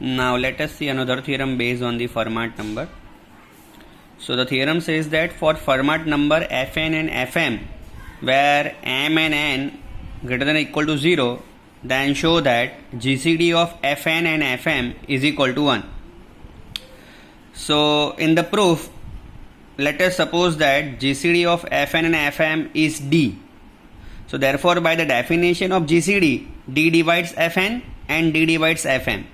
Now let us see another theorem based on the Fermat number. So the theorem says that for Fermat number Fn and Fm, where m and n greater than or equal to 0, then show that GCD of Fn and Fm is equal to 1. So in the proof, let us suppose that GCD of Fn and Fm is D. So therefore by the definition of GCD, D divides Fn and D divides Fm.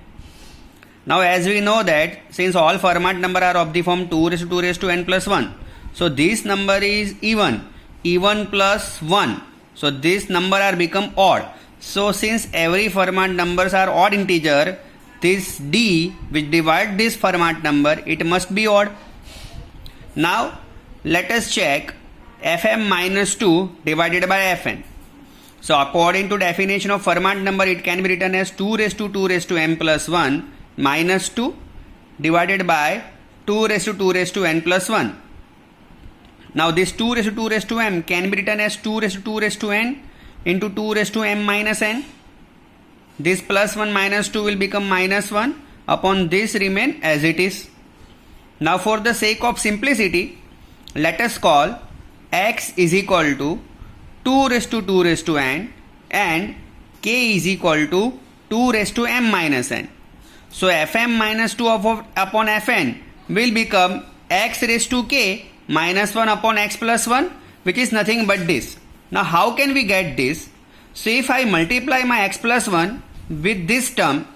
Now as we know that since all Fermat number are of the form 2 raised to 2 raised to n plus 1, so this number is even plus 1. So this number are become odd. So since every Fermat numbers are odd integer, this D which divide this Fermat number, it must be odd. Now let us check Fm minus 2 divided by Fn. So according to definition of Fermat number, it can be written as 2 raised to m plus 1 minus 2 divided by 2 raised to n plus 1. Now this 2 raised to m can be written as 2 raised to n into 2 raised to m minus n. This plus 1 minus 2 will become minus 1 upon this remain as it is. Now for the sake of simplicity, let us call x is equal to 2 raised to n and k is equal to 2 raised to m minus n. So Fm minus 2 upon Fn will become x raised to k minus 1 upon x plus 1, which is nothing but this. Now how can we get this? So if I multiply my x plus 1 with this term,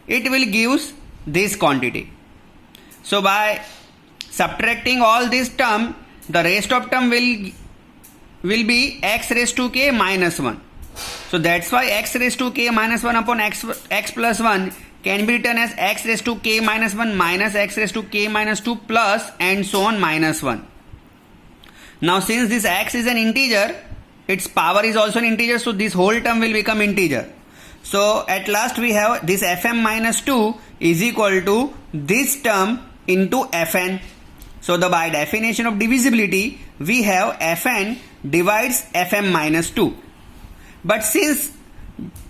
it will give this quantity. So by subtracting all this term, the rest of term will be x raised to k minus 1. So that's why x raised to k minus 1 upon x plus 1 can be written as x raised to k minus 1 minus x raised to k minus 2 plus and so on minus 1. Now since this x is an integer, its power is also an integer, so this whole term will become integer. So at last we have this Fm minus 2 is equal to this term into Fn. So by definition of divisibility, we have Fn divides Fm minus 2. But since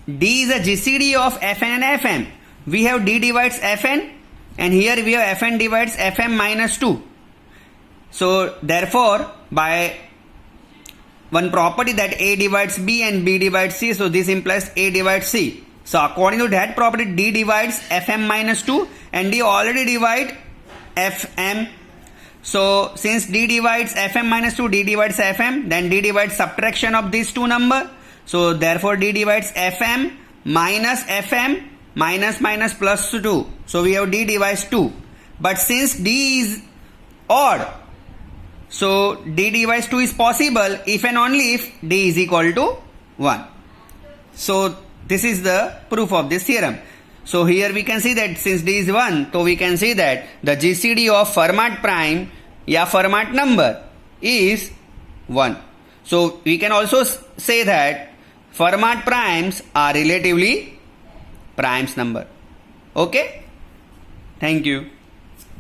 D is a GCD of Fn and Fm, we have D divides Fn and here we have Fn divides Fm minus 2. So therefore by one property that A divides B and B divides C, so this implies A divides C. So according to that property, D divides Fm minus 2 and D already divide Fm. So since D divides Fm minus 2, D divides Fm, then D divides subtraction of these two number. So therefore D divides Fm minus Fm minus plus 2. So we have D divides 2. But since D is odd, so D divides 2 is possible if and only if D is equal to 1. So this is the proof of this theorem. So here we can see that since D is 1, so we can see that the GCD of Fermat prime या Fermat number is 1. So we can also say that Fermat primes are relatively primes number. Okay? Thank you.